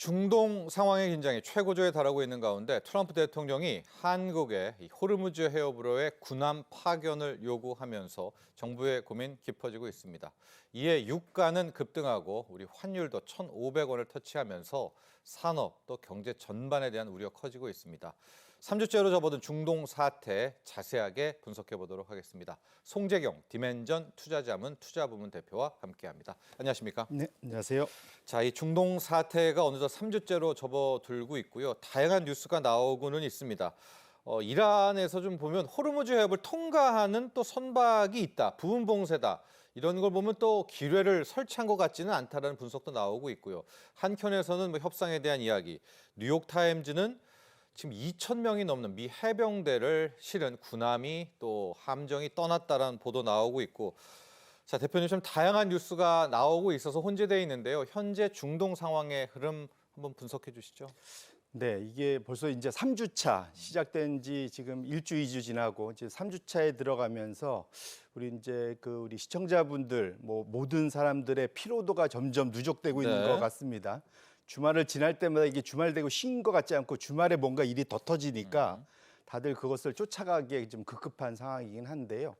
중동 상황의 긴장이 최고조에 달하고 있는 가운데 트럼프 대통령이 한국의 호르무즈 해협으로의 군함 파견을 요구하면서 정부의 고민 깊어지고 있습니다. 이에 유가는 급등하고 우리 환율도 1,500원을 터치하면서 산업 또 경제 전반에 대한 우려 커지고 있습니다. 3주째로 접어든 중동 사태 자세하게 분석해 보도록 하겠습니다. 송재경 디멘전 투자자문 투자부문 대표와 함께합니다. 안녕하십니까? 네, 안녕하세요. 자, 이 중동 사태가 어느덧 3주째로 접어들고 있고요. 다양한 뉴스가 나오고는 있습니다. 이란에서 좀 보면 호르무즈 해협을 통과하는 또 선박이 있다, 부분 봉쇄다. 이런 걸 보면 또 기뢰를 설치한 것 같지는 않다라는 분석도 나오고 있고요. 한켠에서는 뭐 협상에 대한 이야기, 뉴욕타임즈는 지금 2,000명이 넘는 미 해병대를 실은 군함이 또 함정이 떠났다라는 보도 나오고 있고, 자, 대표님 좀 다양한 뉴스가 나오고 있어서 혼재되어 있는데요. 현재 중동 상황의 흐름 한번 분석해 주시죠. 네, 이게 벌써 이제 3주차 시작된 지 지금 1주, 2주 지나고 이제 3주차에 들어가면서 우리 시청자분들 모든 사람들의 피로도가 점점 누적되고 있는 네. 것 같습니다. 주말을 지날 때마다 이게 주말 되고 쉰 것 같지 않고 주말에 뭔가 일이 더 터지니까 다들 그것을 쫓아가기에 좀 급급한 상황이긴 한데요.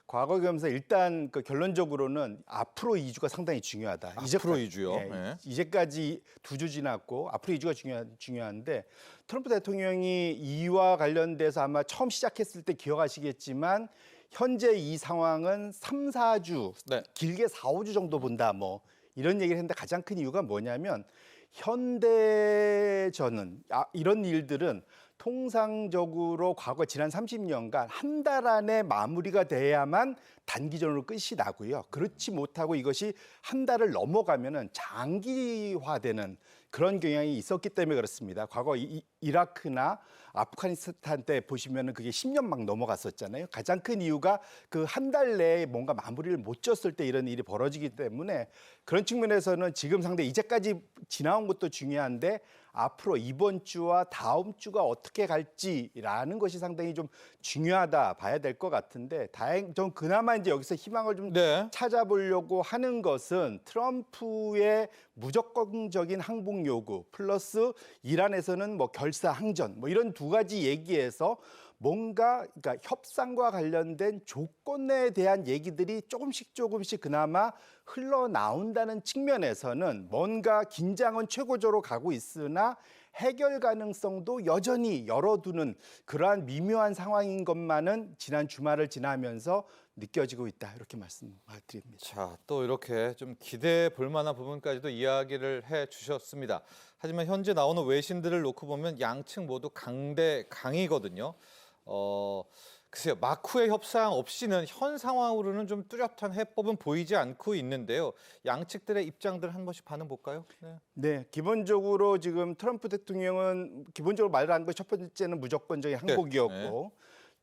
과거 경험에서 일단 그 결론적으로는 앞으로 2주가 상당히 중요하다. 앞으로 2주요? 예, 네. 이제까지 2주 지났고 앞으로 2주가 중요한데 트럼프 대통령이 이와 관련돼서 아마 처음 시작했을 때 기억하시겠지만 현재 이 상황은 3, 4주, 네. 길게 4, 5주 정도 본다. 이런 얘기를 했는데 가장 큰 이유가 뭐냐면 현대전은 이런 일들은 통상적으로 과거 지난 30년간 한 달 안에 마무리가 돼야만 단기전으로 끝이 나고요. 그렇지 못하고 이것이 한 달을 넘어가면은 장기화되는 그런 경향이 있었기 때문에 그렇습니다. 과거 이라크나 아프가니스탄 때 보시면은 그게 10년 막 넘어갔었잖아요. 가장 큰 이유가 그 한 달 내에 뭔가 마무리를 못 졌을 때 이런 일이 벌어지기 때문에 그런 측면에서는 지금 상대 이제까지 지나온 것도 중요한데 앞으로 이번 주와 다음 주가 어떻게 갈지라는 것이 상당히 좀 중요하다 봐야 될 것 같은데 좀 그나마 이제 여기서 희망을 좀 네. 찾아보려고 하는 것은 트럼프의 무조건적인 항복 요구 플러스 이란에서는 결사 항전 이런 두 가지 얘기에서 뭔가 그러니까 협상과 관련된 조건에 대한 얘기들이 조금씩 그나마 흘러나온다는 측면에서는 뭔가 긴장은 최고조로 가고 있으나 해결 가능성도 여전히 열어두는 그러한 미묘한 상황인 것만은 지난 주말을 지나면서 느껴지고 있다. 이렇게 말씀드립니다. 자, 또 이렇게 좀 기대해 볼 만한 부분까지도 이야기를 해 주셨습니다. 하지만 현재 나오는 외신들을 놓고 보면 양측 모두 강이거든요. 글쎄요, 막후의 협상 없이는 현 상황으로는 좀 뚜렷한 해법은 보이지 않고 있는데요. 양측들의 입장들 한 번씩 반응 볼까요? 네. 네, 기본적으로 지금 트럼프 대통령은 기본적으로 말한 것 첫 번째는 무조건적인 항복이었고 네.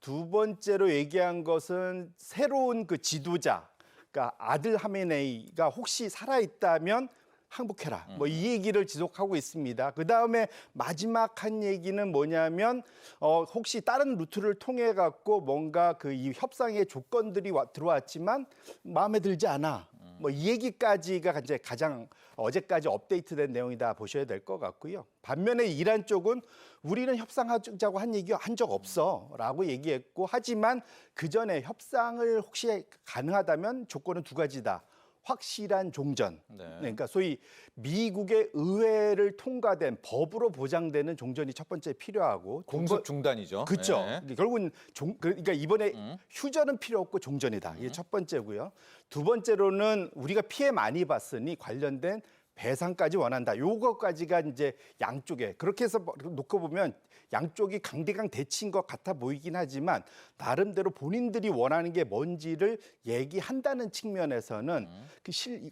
두 번째로 얘기한 것은 새로운 그 지도자, 그러니까 아들 하메네이가 혹시 살아있다면 항복해라. 이 얘기를 지속하고 있습니다. 그 다음에 마지막 한 얘기는 뭐냐면 혹시 다른 루트를 통해 갖고 뭔가 그 이 협상의 조건들이 들어왔지만 마음에 들지 않아. 이 얘기까지가 이제 가장 어제까지 업데이트된 내용이다 보셔야 될 것 같고요. 반면에 이란 쪽은 우리는 협상하자고 한 얘기 한 적 없어라고 얘기했고 하지만 그 전에 협상을 혹시 가능하다면 조건은 두 가지다. 확실한 종전, 네. 그러니까 소위 미국의 의회를 통과된 법으로 보장되는 종전이 첫 번째 필요하고 공습 중단이죠. 그렇죠. 네. 결국은 그러니까 이번에 휴전은 필요 없고 종전이다. 이게 첫 번째고요. 두 번째로는 우리가 피해 많이 봤으니 관련된 배상까지 원한다. 요거까지가 이제 양쪽에 그렇게 해서 놓고 보면 양쪽이 강대강 대치인 것 같아 보이긴 하지만 나름대로 본인들이 원하는 게 뭔지를 얘기한다는 측면에서는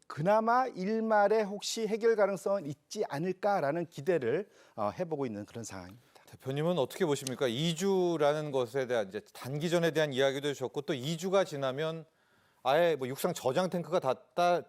그나마 일말에 혹시 해결 가능성은 있지 않을까라는 기대를 해보고 있는 그런 상황입니다. 대표님은 어떻게 보십니까? 2주라는 것에 대한 이제 단기전에 대한 이야기도 해주셨고 또 2주가 지나면 아예 육상 저장 탱크가 다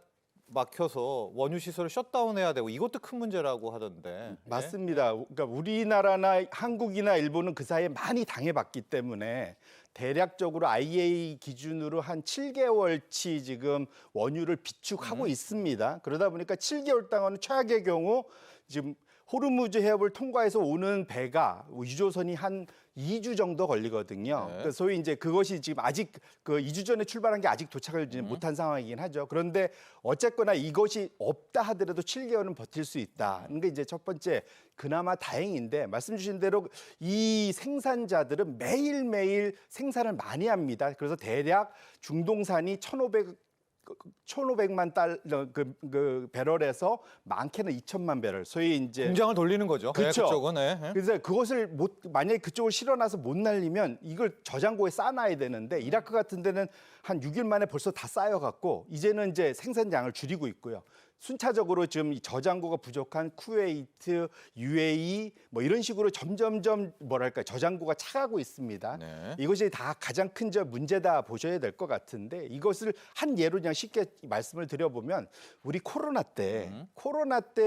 막혀서 원유 시설을 셧다운해야 되고 이것도 큰 문제라고 하던데. 맞습니다. 그러니까 우리나라나 한국이나 일본은 그 사이에 많이 당해봤기 때문에 대략적으로 IEA 기준으로 한 7개월치 지금 원유를 비축하고 있습니다. 그러다 보니까 7개월 동안은 최악의 경우 지금 호르무즈 해협을 통과해서 오는 배가 유조선이 한 2주 정도 걸리거든요. 네. 그러니까 소위 이제 그것이 지금 아직 그 2주 전에 출발한 게 아직 도착을 못한 상황이긴 하죠. 그런데 어쨌거나 이것이 없다 하더라도 7개월은 버틸 수 있다는 게 이제 첫 번째 그나마 다행인데 말씀 주신 대로 이 생산자들은 매일매일 생산을 많이 합니다. 그래서 대략 중동산이 1,500만 달러 그 배럴에서 많게는 2천만 배럴. 소위 이제 공장을 돌리는 거죠. 네, 그렇죠. 그쪽은. 네. 그래서 그것을 만약에 그쪽을 실어놔서 못 날리면 이걸 저장고에 쌓아놔야 되는데 이라크 같은 데는 한 6일 만에 벌써 다 쌓여갖고 이제는 이제 생산량을 줄이고 있고요. 순차적으로 지금 이 저장고가 부족한 쿠웨이트, UAE 뭐 이런 식으로 점점점 뭐랄까 저장고가 차가고 있습니다. 네. 이것이 다 가장 큰 문제다 보셔야 될 것 같은데 이것을 한 예로 그냥 쉽게 말씀을 드려보면 우리 코로나 때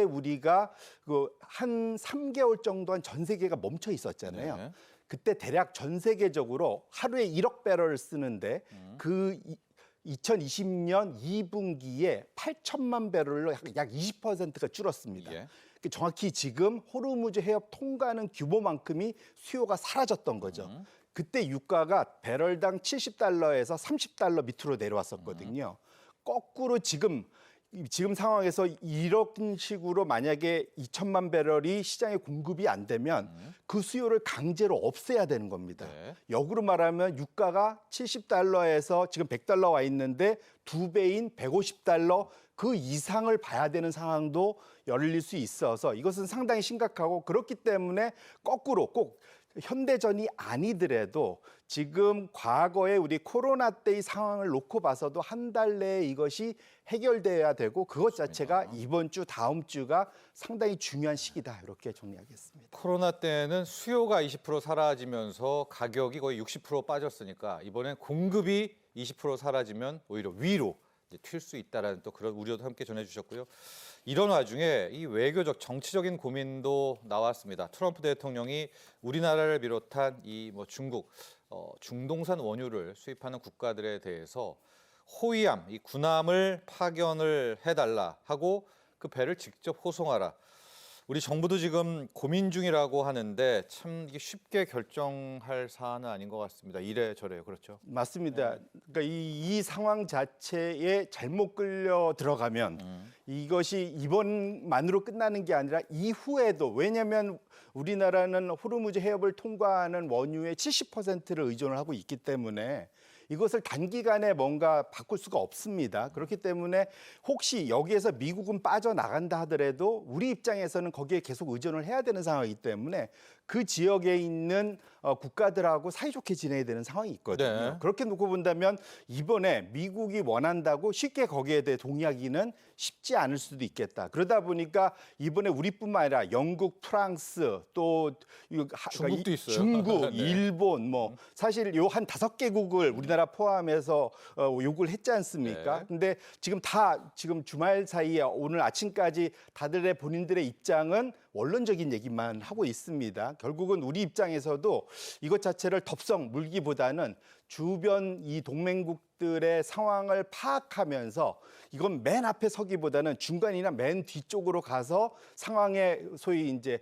우리가 그 한 3개월 정도 전 세계가 멈춰 있었잖아요. 네. 그때 대략 전 세계적으로 하루에 1억 배럴을 쓰는데 그 2020년 2분기에 8천만 배럴로 약 20%가 줄었습니다. 예. 정확히 지금 호르무즈 해협 통과하는 규모만큼이 수요가 사라졌던 거죠. 그때 유가가 배럴당 70달러에서 30달러 밑으로 내려왔었거든요. 거꾸로 지금 상황에서 이런 식으로 만약에 2천만 배럴이 시장에 공급이 안 되면 그 수요를 강제로 없애야 되는 겁니다. 네. 역으로 말하면 유가가 70달러에서 지금 100달러 와 있는데 2배인 150달러 그 이상을 봐야 되는 상황도 열릴 수 있어서 이것은 상당히 심각하고 그렇기 때문에 거꾸로 꼭 현대전이 아니더라도 지금 과거에 우리 코로나 때의 상황을 놓고 봐서도 한 달 내에 이것이 해결돼야 되고 그것 자체가 이번 주 다음 주가 상당히 중요한 시기다 이렇게 정리하겠습니다. 코로나 때는 수요가 20% 사라지면서 가격이 거의 60% 빠졌으니까 이번엔 공급이 20% 사라지면 오히려 위로 튈 수 있다라는 또 그런 우려도 함께 전해주셨고요. 이런 와중에 이 외교적 정치적인 고민도 나왔습니다. 트럼프 대통령이 우리나라를 비롯한 이 중국 중동산 원유를 수입하는 국가들에 대해서 호위함, 이 군함을 파견을 해달라 하고 그 배를 직접 호송하라. 우리 정부도 지금 고민 중이라고 하는데 참 이게 쉽게 결정할 사안은 아닌 것 같습니다. 이래저래 그렇죠. 맞습니다. 그러니까 이 상황 자체에 잘못 끌려 들어가면 이것이 이번만으로 끝나는 게 아니라 이후에도 왜냐하면 우리나라는 호르무즈 해협을 통과하는 원유의 70%를 의존을 하고 있기 때문에 이것을 단기간에 뭔가 바꿀 수가 없습니다. 그렇기 때문에 혹시 여기에서 미국은 빠져나간다 하더라도 우리 입장에서는 거기에 계속 의존을 해야 되는 상황이기 때문에 그 지역에 있는 국가들하고 사이좋게 지내야 되는 상황이 있거든요. 네. 그렇게 놓고 본다면 이번에 미국이 원한다고 쉽게 거기에 대해 동의하기는 쉽지 않을 수도 있겠다. 그러다 보니까 이번에 우리뿐만 아니라 영국, 프랑스 또 중국도 있어요. 중국, 네. 일본 뭐 사실 요 한 5개국을 우리나라 포함해서 요구를 했지 않습니까? 네. 근데 지금 주말 사이에 오늘 아침까지 다들의 본인들의 입장은 원론적인 얘기만 하고 있습니다. 결국은 우리 입장에서도 이것 자체를 덥석 물기보다는 주변 이 동맹국들의 상황을 파악하면서 이건 맨 앞에 서기보다는 중간이나 맨 뒤쪽으로 가서 상황에 소위 이제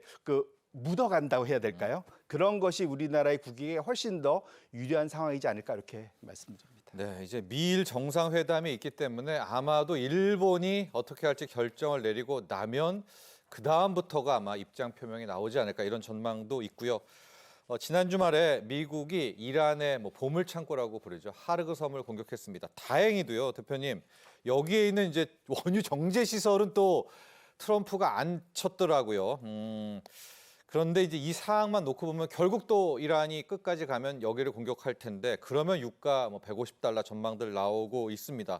묻어간다고 해야 될까요? 그런 것이 우리나라의 국익에 훨씬 더 유리한 상황이지 않을까 이렇게 말씀드립니다. 네, 이제 미일 정상회담이 있기 때문에 아마도 일본이 어떻게 할지 결정을 내리고 나면 그 다음부터가 아마 입장 표명이 나오지 않을까 이런 전망도 있고요. 지난 주말에 미국이 이란의 보물 창고라고 부르죠. 하르그 섬을 공격했습니다. 다행히도요, 대표님 여기에 있는 이제 원유 정제 시설은 또 트럼프가 안 쳤더라고요. 그런데 이제 이 사항만 놓고 보면 결국 또 이란이 끝까지 가면 여기를 공격할 텐데 그러면 유가 150달러 전망들 나오고 있습니다.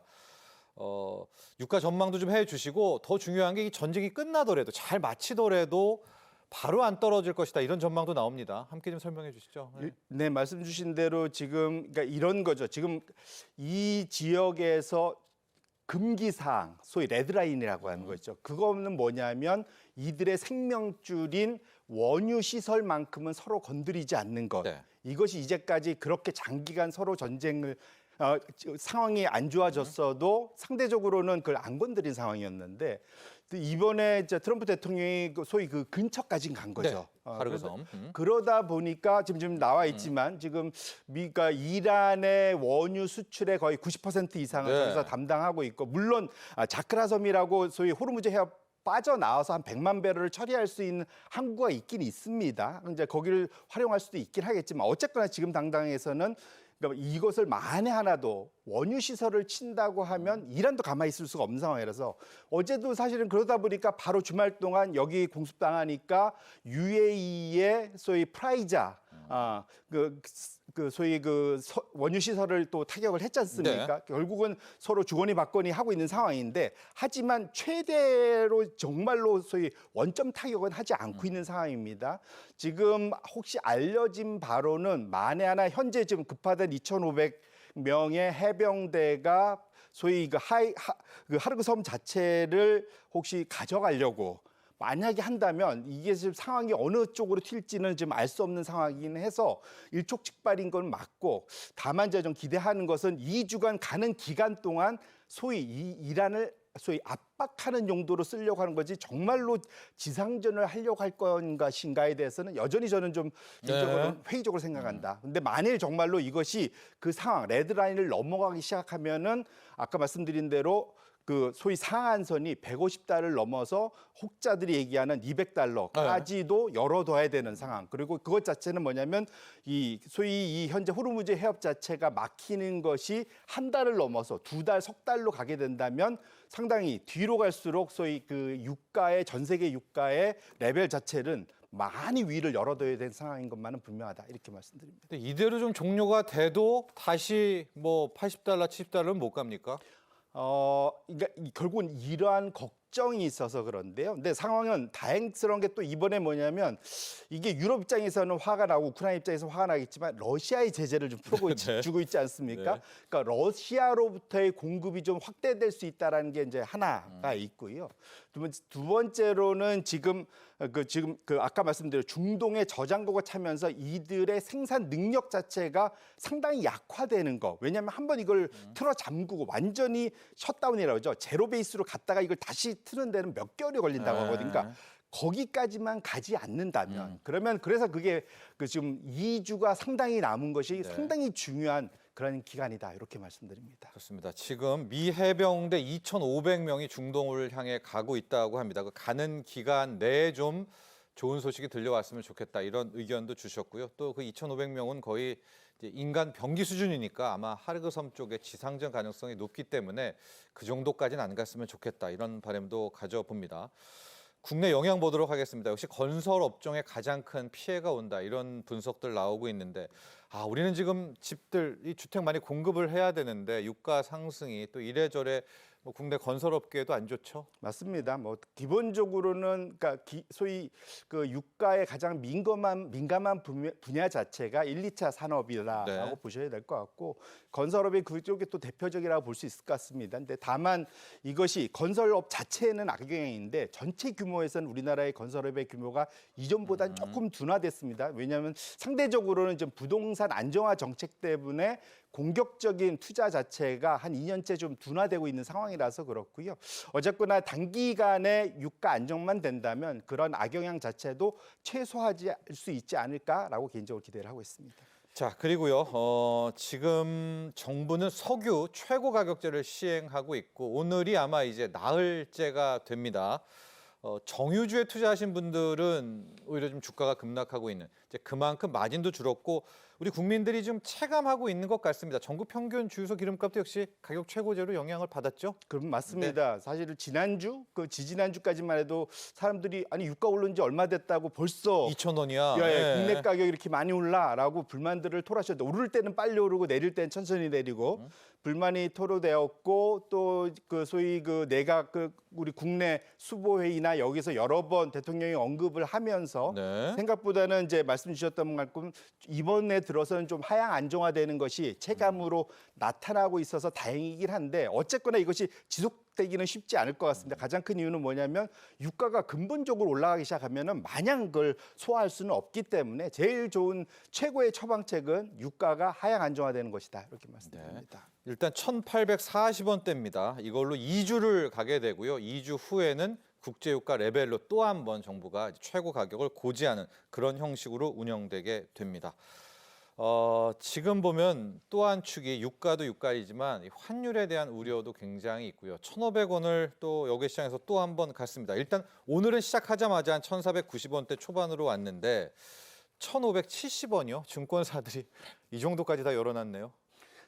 유가 전망도 좀 해주시고 더 중요한 게 이 전쟁이 끝나더라도 잘 마치더라도 바로 안 떨어질 것이다 이런 전망도 나옵니다. 함께 좀 설명해 주시죠. 네. 네, 말씀 주신 대로 지금 그러니까 이런 거죠. 지금 이 지역에서 금기 사항, 소위 레드라인이라고 하는 거죠. 그거는 뭐냐면 이들의 생명줄인 원유 시설만큼은 서로 건드리지 않는 것. 네. 이것이 이제까지 그렇게 장기간 서로 전쟁을 상황이 안 좋아졌어도 상대적으로는 그걸 안 건드린 상황이었는데 이번에 이제 트럼프 대통령이 소위 그 근처까지 간 거죠. 네, 하르그섬. 그러다 보니까 지금 나와 있지만 지금 미가 이란의 원유 수출의 거의 90% 이상을 네. 저기서 담당하고 있고, 물론 자크라섬이라고 소위 호르무즈 해협 빠져나와서 한 100만 배럴을 처리할 수 있는 항구가 있긴 있습니다. 이제 거기를 활용할 수도 있긴 하겠지만 어쨌거나 지금 당장에서는 그러니까 이것을 만에 하나도 원유 시설을 친다고 하면 이란도 가만히 있을 수가 없는 상황이라서, 어제도 사실은 그러다 보니까 바로 주말 동안 여기 공습당하니까 UAE의 소위 프라이자 소위 원유 시설을 또 타격을 했지 않습니까? 네. 결국은 서로 주거니 받거니 하고 있는 상황인데, 하지만 최대로 정말로 소위 원점 타격은 하지 않고 있는 상황입니다. 지금 혹시 알려진 바로는 만에 하나 현재 지금 급파된 2,500명의 해병대가 소위 하르그섬 자체를 혹시 가져가려고 만약에 한다면 이게 지금 상황이 어느 쪽으로 튈지는 지금 알 수 없는 상황이긴 해서 일촉즉발인 건 맞고, 다만 제가 좀 기대하는 것은 2주간 가는 기간 동안 소위 이란을 소위 압박하는 용도로 쓰려고 하는 거지 정말로 지상전을 하려고 할 것인가에 대해서는 여전히 저는 좀 개인적으로 회의적으로 생각한다. 근데 만일 정말로 이것이 그 상황 레드라인을 넘어가기 시작하면은 아까 말씀드린 대로 그 소위 상한선이 150달러를 넘어서 혹자들이 얘기하는 200달러까지도 열어둬야 되는 상황. 그리고 그것 자체는 뭐냐면 이 소위 이 현재 호르무즈 해협 자체가 막히는 것이 한 달을 넘어서 2달, 석 달로 가게 된다면 상당히 뒤로 갈수록 소위 그 유가의 전 세계 유가의 레벨 자체는 많이 위를 열어둬야 되는 상황인 것만은 분명하다, 이렇게 말씀드립니다. 근데 이대로 좀 종료가 돼도 다시 뭐 80달러, 70달러는 못 갑니까? 그러니까 결국은 이러한 걱정이 있어서 그런데요. 근데 상황은 다행스러운 게 또 이번에 뭐냐면, 이게 유럽 입장에서는 화가 나고 우크라이나 입장에서 화가 나겠지만 러시아의 제재를 좀 풀고 네. 주고 있지 않습니까? 네. 그러니까 러시아로부터의 공급이 좀 확대될 수 있다라는 게 이제 하나가 있고요. 두 번째로는 지금 아까 말씀드린 중동의 저장고가 차면서 이들의 생산 능력 자체가 상당히 약화되는 거. 왜냐하면 한번 이걸 틀어 잠그고 완전히 셧다운이라고 하죠. 제로 베이스로 갔다가 이걸 다시 트는 데는 몇 개월이 걸린다고 하거든요. 그러니까 거기까지만 가지 않는다면, 그러면 그래서 그게 지금 2주가 상당히 남은 것이 상당히 중요한 그런 기간이다, 이렇게 말씀드립니다. 그렇습니다. 지금 미 해병대 2,500명이 중동을 향해 가고 있다고 합니다. 그 가는 기간 내에 좀 좋은 소식이 들려왔으면 좋겠다, 이런 의견도 주셨고요. 또 그 2,500명은 거의 이제 인간 병기 수준이니까 아마 하르그섬 쪽에 지상전 가능성이 높기 때문에 그 정도까지는 안 갔으면 좋겠다, 이런 바람도 가져봅니다. 국내 영향 보도록 하겠습니다. 역시 건설 업종에 가장 큰 피해가 온다, 이런 분석들 나오고 있는데, 우리는 지금 집들, 이 주택 많이 공급을 해야 되는데 유가 상승이 또 이래저래 뭐 국내 건설업계에도 안 좋죠. 맞습니다. 뭐 기본적으로는 그러니까 소위 그 유가에 가장 민감한 분야 자체가 1, 2차 산업이라고 네. 보셔야 될 것 같고, 건설업이 그쪽에 또 대표적이라고 볼 수 있을 것 같습니다. 근데 다만 이것이 건설업 자체는 악영향인데 전체 규모에서는 우리나라의 건설업의 규모가 이전보다는 조금 둔화됐습니다. 왜냐하면 상대적으로는 좀 부동산 안정화 정책 때문에 공격적인 투자 자체가 한 2년째 좀 둔화되고 있는 상황이라서 그렇고요. 어쨌거나 단기간에 유가 안정만 된다면 그런 악영향 자체도 최소화할 수 있지 않을까라고 개인적으로 기대를 하고 있습니다. 자, 그리고요. 지금 정부는 석유 최고 가격제를 시행하고 있고 오늘이 아마 이제 나흘째가 됩니다. 정유주에 투자하신 분들은 오히려 좀 주가가 급락하고 있는, 이제 그만큼 마진도 줄었고 우리 국민들이 좀 체감하고 있는 것 같습니다. 전국 평균 주유소 기름값도 역시 가격 최고제로 영향을 받았죠? 그럼 맞습니다. 사실 지난주, 지지난주까지만 해도 사람들이 아니 유가 오른 지 얼마 됐다고 벌써 2,000원이야. 국내 가격이 이렇게 많이 올라라고 불만들을 토로하셨는데, 오를 때는 빨리 오르고 내릴 때는 천천히 내리고 불만이 토로되었고, 또 그 소위 그 내각 우리 국내 수보회의나 여기서 여러 번 대통령이 언급을 하면서 네. 생각보다는 이제 말씀 주셨던 만큼 이번에 들어서는 좀 하향 안정화되는 것이 체감으로 나타나고 있어서 다행이긴 한데, 어쨌거나 이것이 지속되기는 쉽지 않을 것 같습니다. 가장 큰 이유는 뭐냐면 유가가 근본적으로 올라가기 시작하면은 마냥 그걸 소화할 수는 없기 때문에 제일 좋은 최고의 처방책은 유가가 하향 안정화되는 것이다, 이렇게 말씀드립니다. 일단 1,840원대입니다. 이걸로 2주를 가게 되고요. 2주 후에는 국제유가 레벨로 또 한 번 정부가 최고 가격을 고지하는 그런 형식으로 운영되게 됩니다. 지금 보면 또 한 축이 유가도 유가이지만 이 환율에 대한 우려도 굉장히 있고요. 1,500원을 또 여객 시장에서 또 한 번 갔습니다. 일단 오늘은 시작하자마자 한 1,490원대 초반으로 왔는데 1,570원이요. 증권사들이 이 정도까지 다 열어놨네요.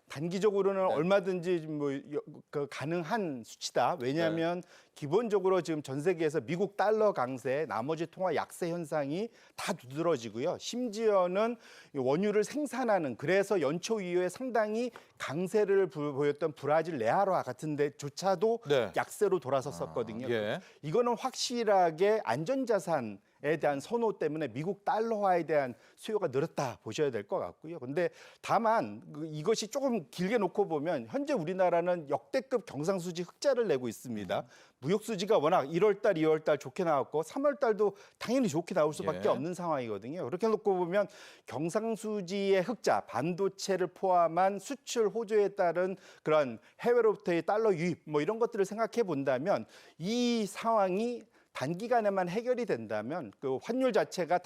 단기적으로는 네. 얼마든지 가능한 수치다. 왜냐하면 기본적으로 지금 전 세계에서 미국 달러 강세, 나머지 통화 약세 현상이 다 두드러지고요. 심지어는 원유를 생산하는 그래서 연초 이후에 상당히 강세를 보였던 브라질 레알화 같은 데조차도 네. 약세로 돌아섰었거든요. 예. 이거는 확실하게 안전자산 에 대한 선호 때문에 미국 달러화에 대한 수요가 늘었다 보셔야 될 것 같고요. 근데 다만 이것이 조금 길게 놓고 보면 현재 우리나라는 역대급 경상수지 흑자를 내고 있습니다. 무역 수지가 워낙 1월 달, 2월 달 좋게 나왔고 3월 달도 당연히 좋게 나올 수밖에 예. 없는 상황이거든요. 그렇게 놓고 보면 경상수지의 흑자, 반도체를 포함한 수출 호조에 따른 그런 해외로부터의 달러 유입 뭐 이런 것들을 생각해 본다면 이 상황이 단기간에만 해결이 된다면 그 환율 자체가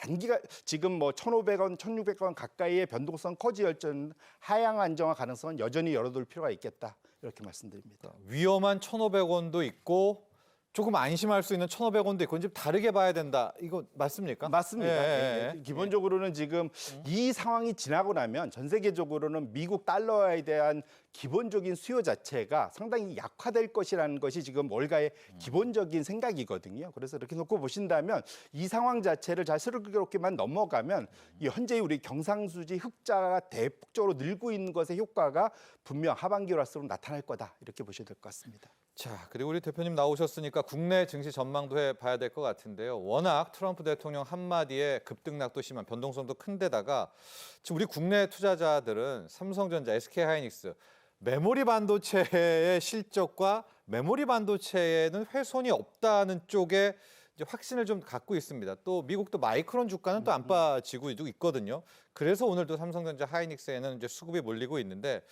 지금 뭐 1,500원, 1,600원 가까이의 변동성 커지 열전 하향 안정화 가능성은 여전히 열어둘 필요가 있겠다. 이렇게 말씀드립니다. 위험한 1,500원도 있고 조금 안심할 수 있는 1,500원도 있고 좀 다르게 봐야 된다. 이거 맞습니까? 맞습니다. 예. 기본적으로는 지금 이 상황이 지나고 나면 전 세계적으로는 미국 달러에 대한 기본적인 수요 자체가 상당히 약화될 것이라는 것이 지금 월가의 기본적인 생각이거든요. 그래서 이렇게 놓고 보신다면 이 상황 자체를 잘 슬기롭게만 넘어가면 이 현재 우리 경상수지 흑자가 대폭적으로 늘고 있는 것의 효과가 분명 하반기로 할수록 나타날 거다. 이렇게 보셔야 될 것 같습니다. 자, 그리고 우리 대표님 나오셨으니까 국내 증시 전망도 해봐야 될 것 같은데요. 워낙 트럼프 대통령 한마디에 급등락도 심한 변동성도 큰 데다가 지금 우리 국내 투자자들은 삼성전자, SK하이닉스, 메모리 반도체의 실적과 메모리 반도체에는 훼손이 없다는 쪽에 이제 확신을 좀 갖고 있습니다. 또 미국도 마이크론 주가는 또 안 빠지고 있거든요. 그래서 오늘도 삼성전자, 하이닉스에는 이제 수급이 몰리고 있는데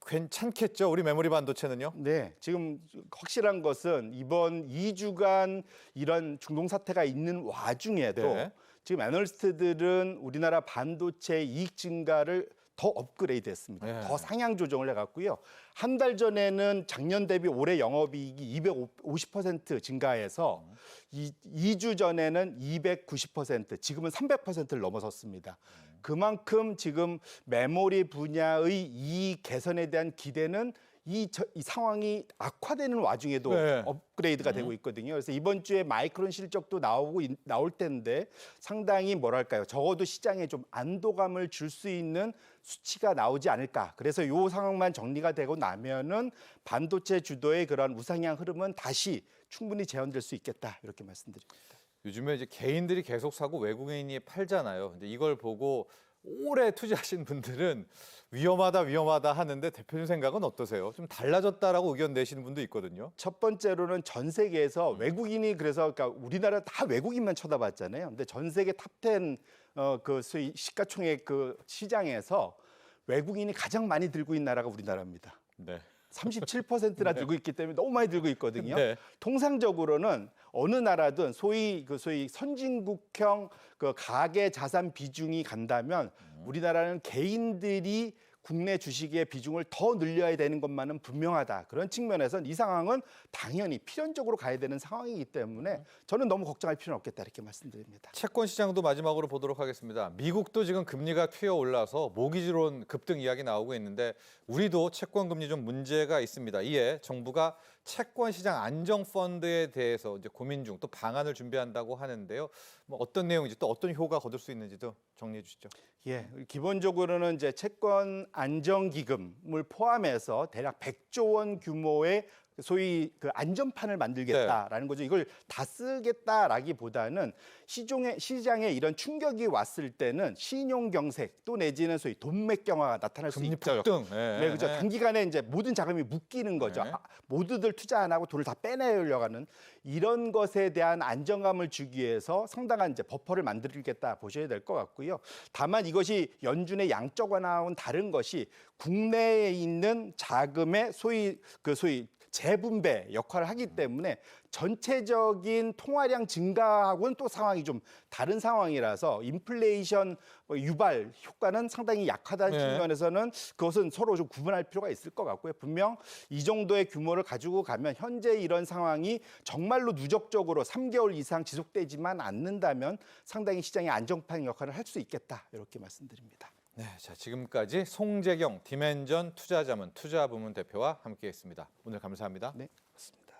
괜찮겠죠? 우리 메모리 반도체는요? 네, 지금 확실한 것은 이번 2주간 이런 중동 사태가 있는 와중에도 네. 지금 애널리스트들은 우리나라 반도체 이익 증가를 더 업그레이드했습니다. 네. 더 상향 조정을 해갔고요. 한 달 전에는 작년 대비 올해 영업이익이 250% 증가해서 2주 전에는 290%, 지금은 300%를 넘어섰습니다. 그만큼 지금 메모리 분야의 이익 개선에 대한 기대는 이 상황이 악화되는 와중에도 네. 업그레이드가 되고 있거든요. 그래서 이번 주에 마이크론 실적도 나올 텐데 상당히 뭐랄까요? 적어도 시장에 좀 안도감을 줄 수 있는 수치가 나오지 않을까. 그래서 이 상황만 정리가 되고 나면은 반도체 주도의 그런 우상향 흐름은 다시 충분히 재현될 수 있겠다. 이렇게 말씀드립니다. 요즘에 이제 개인들이 계속 사고 외국인이 팔잖아요. 근데 이걸 보고 오래 투자하신 분들은 위험하다 하는데 대표님 생각은 어떠세요? 좀 달라졌다라고 의견 내시는 분도 있거든요. 첫 번째로는 전 세계에서 외국인이 그러니까 우리나라 다 외국인만 쳐다봤잖아요. 근데 전 세계 탑10 그 소위 시가총액 그 시장에서 외국인이 가장 많이 들고 있는 나라가 우리나라입니다. 네. 37%나 들고 있기 때문에 너무 많이 들고 있거든요. 네. 통상적으로는 어느 나라든 소위 선진국형 그 가계 자산 비중이 간다면 우리나라는 개인들이 국내 주식의 비중을 더 늘려야 되는 것만은 분명하다. 그런 측면에서는 이 상황은 당연히 필연적으로 가야 되는 상황이기 때문에 저는 너무 걱정할 필요는 없겠다 이렇게 말씀드립니다. 채권 시장도 마지막으로 보도록 하겠습니다. 미국도 지금 금리가 튀어 올라서 모기지론 급등 이야기 나오고 있는데 우리도 채권 금리 좀 문제가 있습니다. 이에 정부가 채권 시장 안정 펀드에 대해서 이제 고민 중 또 방안을 준비한다고 하는데요. 뭐 어떤 내용인지 또 어떤 효과 거둘 수 있는지도 정리해 주시죠. 예, 기본적으로는 이제 채권 안정 기금을 포함해서 대략 100조 원 규모의 소위 그 안전판을 만들겠다라는 거죠. 이걸 다 쓰겠다라기보다는 시장에 이런 충격이 왔을 때는 신용 경색 또 내지는 소위 돈맥 경화가 나타날 수 금리 있죠. 폭등. 네, 그렇죠. 단기간에 이제 모든 자금이 묶이는 거죠. 네. 모두들 투자 안 하고 돈을 다 빼내려고 하는 이런 것에 대한 안정감을 주기 위해서 상당한 이제 버퍼를 만들겠다 보셔야 될 것 같고요. 다만 이것이 연준의 양적 완화와는 다른 것이 국내에 있는 자금의 소위 재분배 역할을 하기 때문에 전체적인 통화량 증가하고는 또 상황이 좀 다른 상황이라서 인플레이션 유발 효과는 상당히 약하다는 네. 측면에서는 그것은 서로 좀 구분할 필요가 있을 것 같고요. 분명 이 정도의 규모를 가지고 가면 현재 이런 상황이 정말로 누적적으로 3개월 이상 지속되지만 않는다면 상당히 시장의 안정판 역할을 할 수 있겠다. 이렇게 말씀드립니다. 네, 자 지금까지 송재경 디멘전 투자자문 투자부문 대표와 함께했습니다. 오늘 감사합니다. 네.